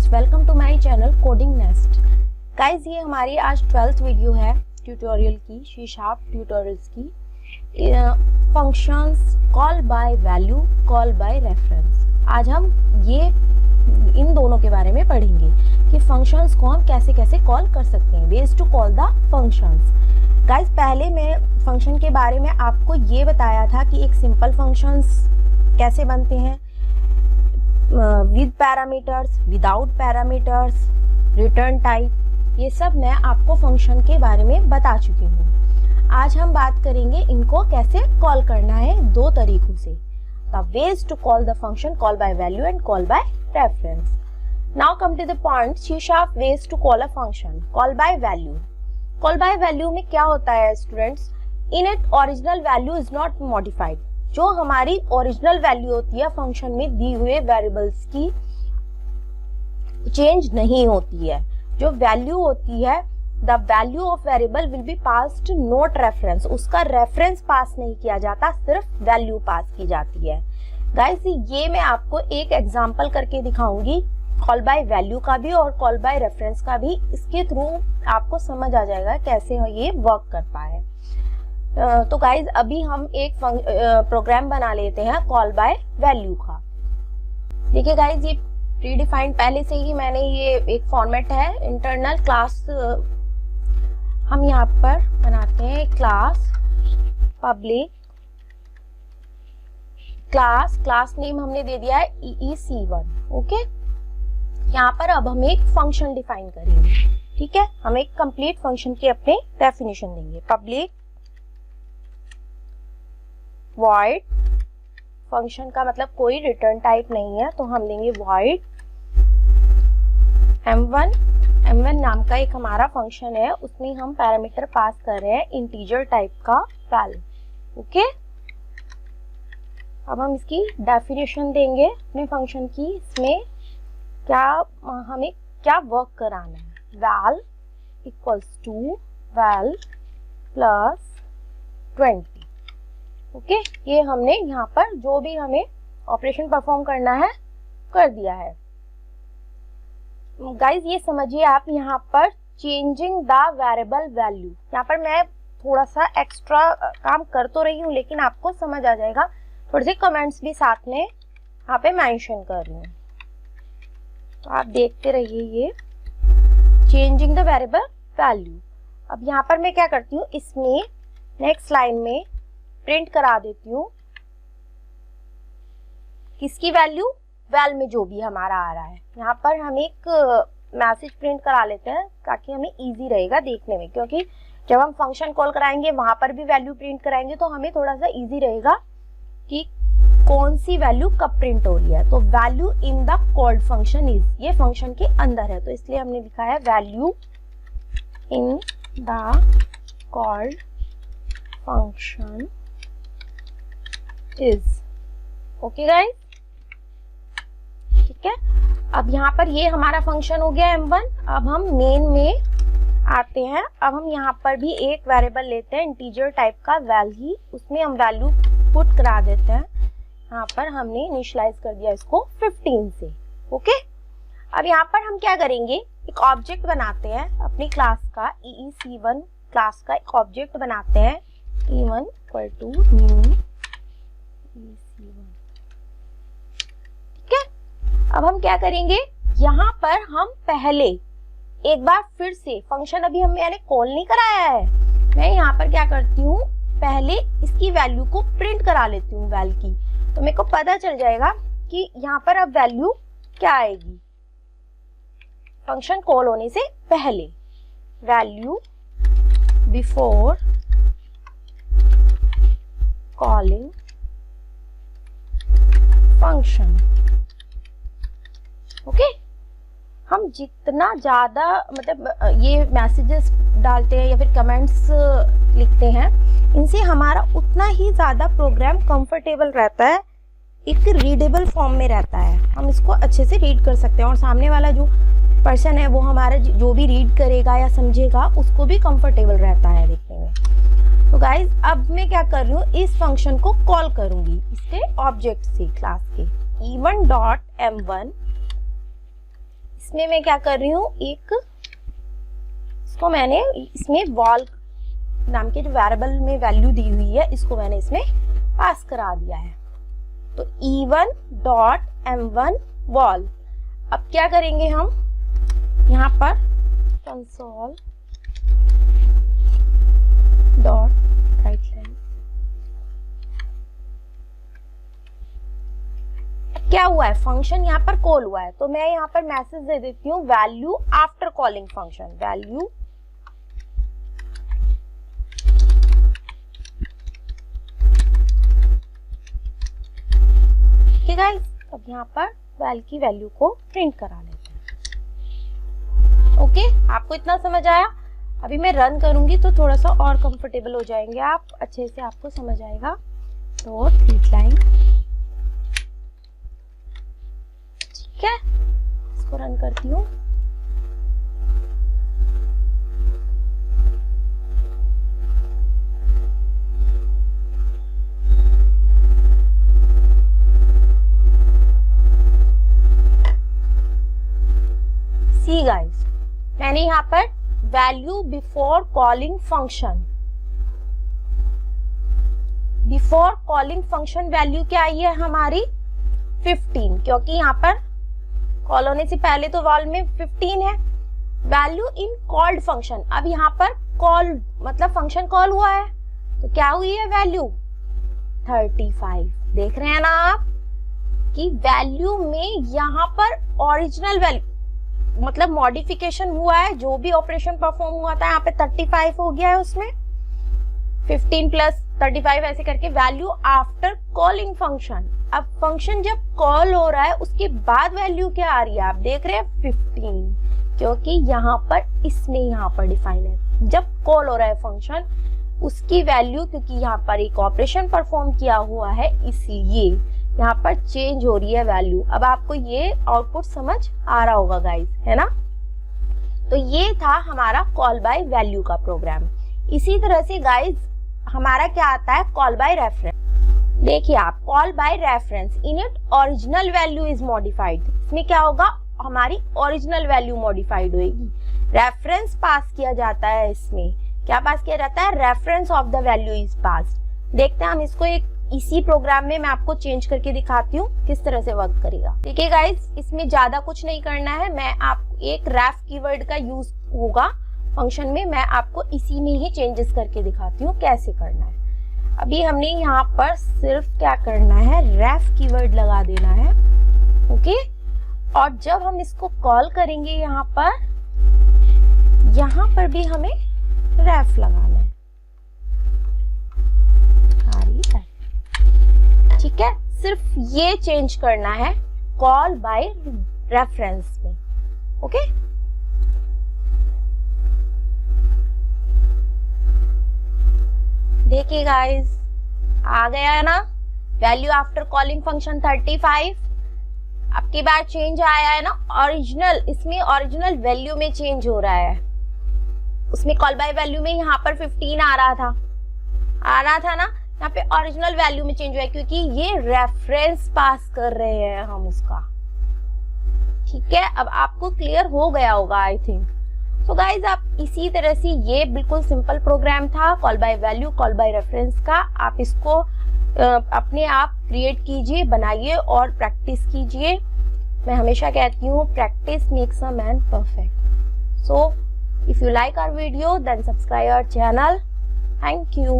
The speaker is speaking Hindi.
Students, welcome to my channel coding nest. Guys, ये हमारी आज 12th वीडियो है ट्यूटोरियल की, सी शार्प ट्यूटोरियल्स की। Functions, call by value, call by reference. आज हम ये इन दोनों के बारे में पढ़ेंगे कि फंक्शंस को हम कैसे कैसे कॉल कर सकते हैं, ways to call the functions. Guys, पहले मैं फंक्शन के बारे में आपको ये बताया था कि एक सिंपल फंक्शंस कैसे बनते हैं, with parameters, without parameters, return type, ये सब मैं आपको फंक्शन के बारे में बता चुकी हूँ। आज हम बात करेंगे इनको कैसे कॉल करना है दो तरीकों से। The ways to call the function, call by value and call by reference. Now come to the point, C sharp ways to call a function, call by value. Call by value में क्या होता है students, in it original value is not modified. जो हमारी ओरिजिनल वैल्यू होती है फंक्शन में दी हुए वेरिएबल्स की चेंज नहीं होती है। जो वैल्यू होती है, the value of variable will be passed not reference. उसका रेफरेंस पास नहीं किया जाता, सिर्फ वैल्यू पास की जाती है। गाइस, ये मैं आपको एक एग्जांपल करके दिखाऊंगी, कॉल बाय वैल्यू का भी और कॉल बाय रेफरेंस का भी। इसके थ्रू आपको समझ आ जाएगा कैसे ये वर्क करता है। तो गाइज, अभी हम एक प्रोग्राम बना लेते हैं कॉल बाय वैल्यू का। देखिए गाइज, ये प्रीडिफाइंड पहले से ही मैंने ये एक फॉर्मेट है इंटरनल क्लास। हम यहाँ पर बनाते हैं क्लास पब्लिक क्लास नेम हमने दे दिया है EEC1। ओके, यहाँ पर अब हम एक फंक्शन डिफाइन करेंगे। ठीक है, हम एक कंप्लीट फंक्शन की अपने डेफिनेशन देंगे। पब्लिक void, फंक्शन का मतलब कोई रिटर्न टाइप नहीं है, तो हम देंगे void m1 नाम का एक हमारा फंक्शन है, उसमें हम पैरामीटर पास कर रहे हैं इंटीजर टाइप का val। ओके, अब हम इसकी डेफिनेशन देंगे अपने फंक्शन की। इसमें हमें क्या वर्क कराना है, val equals to val plus 20। Okay, ये हमने यहाँ पर जो भी हमें ऑपरेशन परफॉर्म करना है कर दिया है। गाइज, ये समझिए आप यहाँ पर चेंजिंग द वेरिएबल वैल्यू, यहाँ पर मैं थोड़ा सा एक्स्ट्रा काम कर तो रही हूँ, लेकिन आपको समझ आ जाएगा। थोड़े से कमेंट्स भी साथ में यहाँ पे मेंशन कर रही हूँ, तो आप देखते रहिए। ये चेंजिंग द वेरिएबल वैल्यू। अब यहाँ पर मैं क्या करती हूँ, इसमें नेक्स्ट लाइन में प्रिंट करा देती हूँ किसकी वैल्यू, वैल में जो भी हमारा आ रहा है। यहाँ पर हम एक मैसेज प्रिंट करा लेते हैं ताकि हमें इजी रहेगा देखने में, क्योंकि जब हम फंक्शन कॉल कराएंगे वहां पर भी वैल्यू प्रिंट कराएंगे तो हमें थोड़ा सा इजी रहेगा कि कौन सी वैल्यू कब प्रिंट हो रही है। तो value in the called function is, ये फंक्शन के अंदर है, तो इसलिए हमने लिखा है value in the called function is. Okay guys, ठीक है। अब यहाँ पर ये हमारा फंक्शन हो गया m1। अब हम मेन में आते हैं। अब हम यहाँ पर भी एक वेरिएबल लेते हैं इंटीजर टाइप का val ही, उसमें हम वैल्यू पुट करा देते हैं। यहाँ पर हमने इनिशियलाइज कर दिया इसको 15 से। ओके, अब यहाँ पर हम क्या करेंगे, एक ऑब्जेक्ट बनाते हैं अपनी क्लास का, EEC1 क्लास का एक ऑब्जेक्ट बनाते हैं, E1 equal to new EEC1। ठीक है, अब हम क्या करेंगे, यहाँ पर हम पहले एक बार फिर से फंक्शन अभी मैंने कॉल नहीं कराया है, मैं यहाँ पर क्या करती हूँ, पहले इसकी वैल्यू को प्रिंट करा लेती हूँ वैल की, तो मेरे को पता चल जाएगा कि यहाँ पर अब वैल्यू क्या आएगी फंक्शन कॉल होने से पहले। Value before calling function. Okay, हम जितना ज्यादा मतलब ये मैसेजेस डालते हैं या फिर कमेंट्स लिखते हैं, इनसे हमारा उतना ही ज्यादा प्रोग्राम कंफर्टेबल रहता है, एक रीडेबल फॉर्म में रहता है, हम इसको अच्छे से रीड कर सकते हैं और सामने वाला जो पर्सन है वो हमारा जो भी रीड करेगा या समझेगा उसको भी कंफर्टेबल रहता है देखने में। तो गाइज, अब मैं क्या कर रही हूँ, इस फंक्शन को कॉल करूंगी इसके ऑब्जेक्ट से, क्लास के E1.m1 इसमें मैं क्या कर रही हूँ, इसको मैंने इसमें वॉल नाम के जो वेरिएबल में वैल्यू दी हुई है इसको मैंने इसमें पास करा दिया है। तो e1 डॉट m1 वॉल। अब क्या करेंगे हम यहाँ पर कंसोल डॉट राइट लाइन। क्या हुआ है, फंक्शन यहाँ पर कॉल हुआ है, तो मैं यहाँ पर मैसेज दे देती हूँ value after calling function, value ठीक है गाइस। अब यहाँ पर वैल की वैल्यू को प्रिंट करा लेते हैं। ओके, आपको इतना समझ आया। अभी मैं रन करूंगी तो थोड़ा सा और कंफर्टेबल हो जाएंगे आप, अच्छे से आपको समझ आएगा। तो रीड लाइन, ठीक है, इसको रन करती हूँ। सी गाइस, मैंने यहाँ पर value before calling function, before calling function value क्या आई है हमारी 15, क्योंकि यहाँ पर कॉल होने से पहले तो वॉल में 15 है। वैल्यू इन कॉल्ड फंक्शन, अब यहाँ पर कॉल मतलब फंक्शन कॉल हुआ है तो क्या हुई है वैल्यू 35। देख रहे हैं ना आप कि वैल्यू में यहाँ पर ओरिजिनल वैल्यू मतलब मॉडिफिकेशन हुआ है, जो भी ऑपरेशन परफॉर्म हुआ था यहाँ पे 35 हो गया है, उसमें 15 प्लस 35 ऐसे करके वैल्यू आफ्टर कॉलिंग फंक्शन। अब फंक्शन जब कॉल हो रहा है उसके बाद वैल्यू क्या आ रही है, आप देख रहे हैं 15, क्योंकि यहाँ पर इसमें यहाँ पर डिफाइन है जब कॉल हो रहा है फंक्शन उसकी वैल्यू, क्योंकि यहाँ पर एक ऑपरेशन परफॉर्म किया हुआ है इसलिए यहाँ पर चेंज हो रही है वैल्यू। अब आपको ये आउटपुट समझ आ रहा होगा गाइस, है ना। तो ये था हमारा कॉल बाय वैल्यू का प्रोग्राम। इसी तरह से गाइस हमारा क्या आता है कॉल बाय रेफरेंस। देखिए आप, call by reference in it original value is modified. इसमें क्या होगा, हमारी ओरिजिनल वैल्यू मॉडिफाइड होगी। रेफरेंस पास किया जाता है, इसमें क्या पास किया जाता है, reference of the value is passed. देखते हैं हम इसको एक इसी प्रोग्राम में मैं आपको चेंज करके दिखाती हूँ किस तरह से वर्क करेगा। ठीक है गाइस, इसमें ज्यादा कुछ नहीं करना है, मैं आपको एक रेफ कीवर्ड का यूज होगा फंक्शन में, मैं आपको इसी में ही चेंजेस करके दिखाती हूँ कैसे करना है। अभी हमने यहाँ पर सिर्फ क्या करना है, रेफ कीवर्ड लगा देना है। ओके, और जब हम इसको कॉल करेंगे यहाँ पर भी हमें रेफ लगाना है। ठीक है, सिर्फ ये चेंज करना है कॉल बाय रेफरेंस में। ओके, देखिए गाइस आ गया है ना वैल्यू आफ्टर कॉलिंग फंक्शन 35। अब की बार चेंज आया है ना ओरिजिनल, इसमें ओरिजिनल वैल्यू में चेंज हो रहा है। उसमें कॉल बाय वैल्यू में यहाँ पर 15 आ रहा था ना, यहाँ पे ओरिजिनल वैल्यू में चेंज हुआ है क्योंकि ये रेफरेंस पास कर रहे हैं हम उसका। ठीक है, अब आपको क्लियर हो गया होगा आई थिंक। सो गाइज आप इसी तरह से, ये बिल्कुल सिंपल प्रोग्राम था call by value call by reference का। आप इसको अपने आप क्रिएट कीजिए, बनाइए और प्रैक्टिस कीजिए। मैं हमेशा कहती हूँ practice makes a man perfect. So if you like our video then subscribe our channel. Thank you.